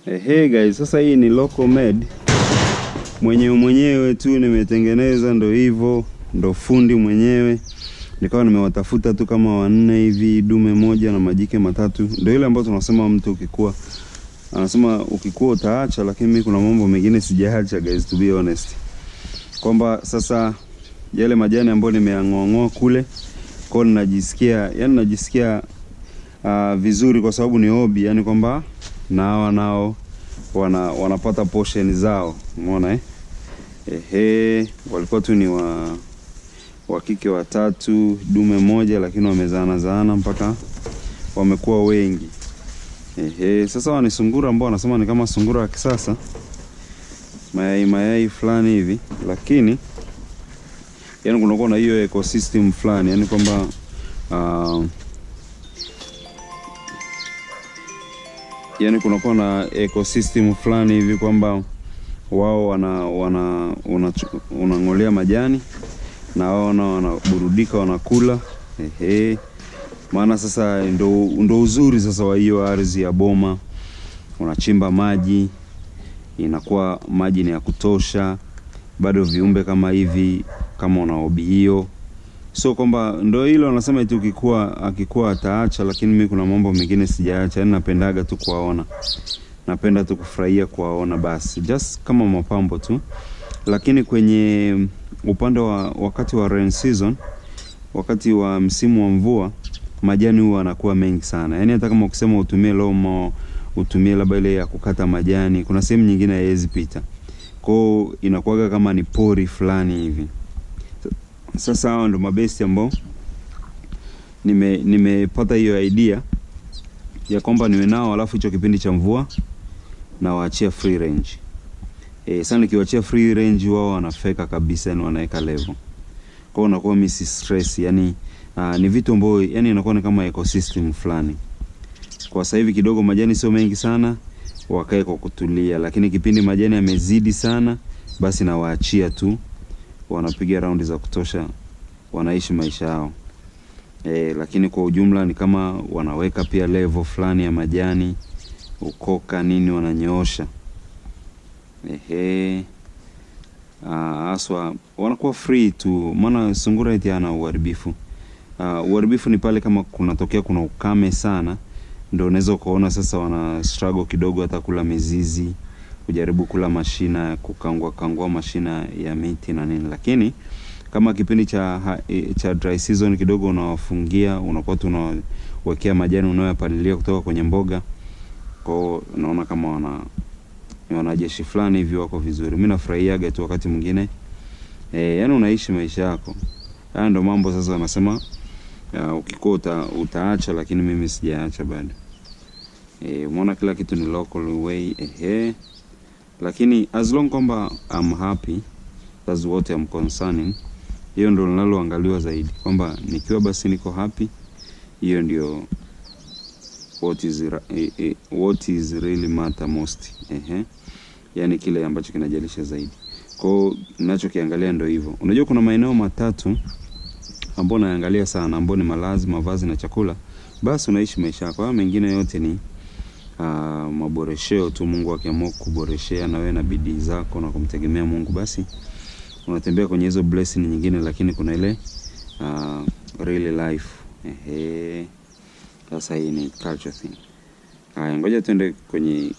Hey guys, sasa hii ni local made. Mwenyewe tu nimetengeneza, ndo hivyo, ndo fundi mwenyewe. Nikawa nimewatafuta tu kama 4 hivi, dume moja na majike matatu. Ndio ile ambayo tunasema mtu ukikua, anasema ukikua utaacha, lakini mimi kuna mambo mengine sijaacha guys, to be honest. Kwamba sasa yale majani ambayo nimeang'oa kule, kwa najisikia vizuri kwa sababu ni hobby, yani kwamba nao wanapata portion zao, umeona walikuwa tu ni wa kike 3, dume moja, lakini wamezaana mpaka wamekuwa wengi. Sasa wani sungura ambao wanasema ni kama sungura ya kisasa, mayai fulani hivi, lakini yani kunakuwa na hiyo ecosystem fulani, yani kwamba yani kunakuwa na ecosystem fulani hivi kwamba wao unang'olea majani na wao wanaburudika, wanakula. Maana sasa ndo uzuri sasa wa hiyo ardhi ya boma. Unachimba maji, inakuwa maji ni ya kutosha, bado viumbe kama hivi kama una hobby hiyo. So kwamba ndo hilo wanasema eti akikua ataacha, lakini mimi kuna mambo mengine sijaacha. Yani napendaga tu kuwaona. Napenda tu kufurahia kuwaona basi. Just kama mapambo tu. Lakini kwenye upande wa wakati wa rain season, wakati wa msimu wa mvua, majani huwa yanakuwa mengi sana. Yani hata kama ukisema utumie lomo, utumie labda ile ya kukata majani, kuna sehemu nyingine haiwezi pita. Kwa inakuwaga kama ni pori fulani hivi. Sasa hao ndo mabesti ambao nimepata hiyo idea ya kwamba niwe nao, alafu hicho kipindi cha mvua na waachia free range. Sana nikiwaachia free range wao wanafeka kabisa, yani wanaweka level. Kwa hiyo unakuwa mimi si stress, yani ni vitu ambavyo yani inakuwa kama ecosystem fulani. Kwa sasa hivi kidogo majani sio mengi sana, wakae kwa kutulia, lakini kipindi majani yamezidi sana, basi na waachia tu, wanapiga raundi za kutosha, wanaishi maisha yao. Lakini kwa ujumla ni kama wanaweka pia level fulani ya majani, ukoka nini wananyoosha. Aswa wanakuwa free tu, maana sungura eti ana uharibifu. Uharibifu ni pale kama kunatokea kuna ukame sana, ndio unaweza kuona sasa wana struggle kidogo hata kula mizizi, kujaribu kula mashina, kukangua mashina ya miti na nini. Lakini kama kipindi cha dry season kidogo unawafungia, unakuwa tunawekea majani unayopalilia kutoka kwenye mboga. Kwa unaona kama wanajeshi fulani hivi wako vizuri. Mimi nafurahiaga tu wakati mwingine. Yani unaishi maisha yako. Haya ndo mambo sasa wanasema ukikua utaacha, lakini mimi sijaacha bado. Umeona kila kitu ni local way. Lakini as long kwamba I'm happy, that's what I'm concerning. Hiyo ndio linaloangaliwa zaidi, kwamba nikiwa basi niko happy, hiyo ndio what is really matter most. Yani kile ambacho kinajalisha zaidi. Kwa hiyo ninachokiangalia ndio hivyo. Unajua kuna maeneo matatu ambayo naangalia sana, ambayo ni malazi, mavazi na chakula. Basi unaishi maisha yako. Mengine yote ni maboresheo tu. Mungu akiamua kuboreshea na wewe na bidii zako na kumtegemea Mungu, basi unatembea kwenye hizo blessing nyingine. Lakini kuna ile real life. Sasa hii ni culture thing. Ngoja tuende kwenye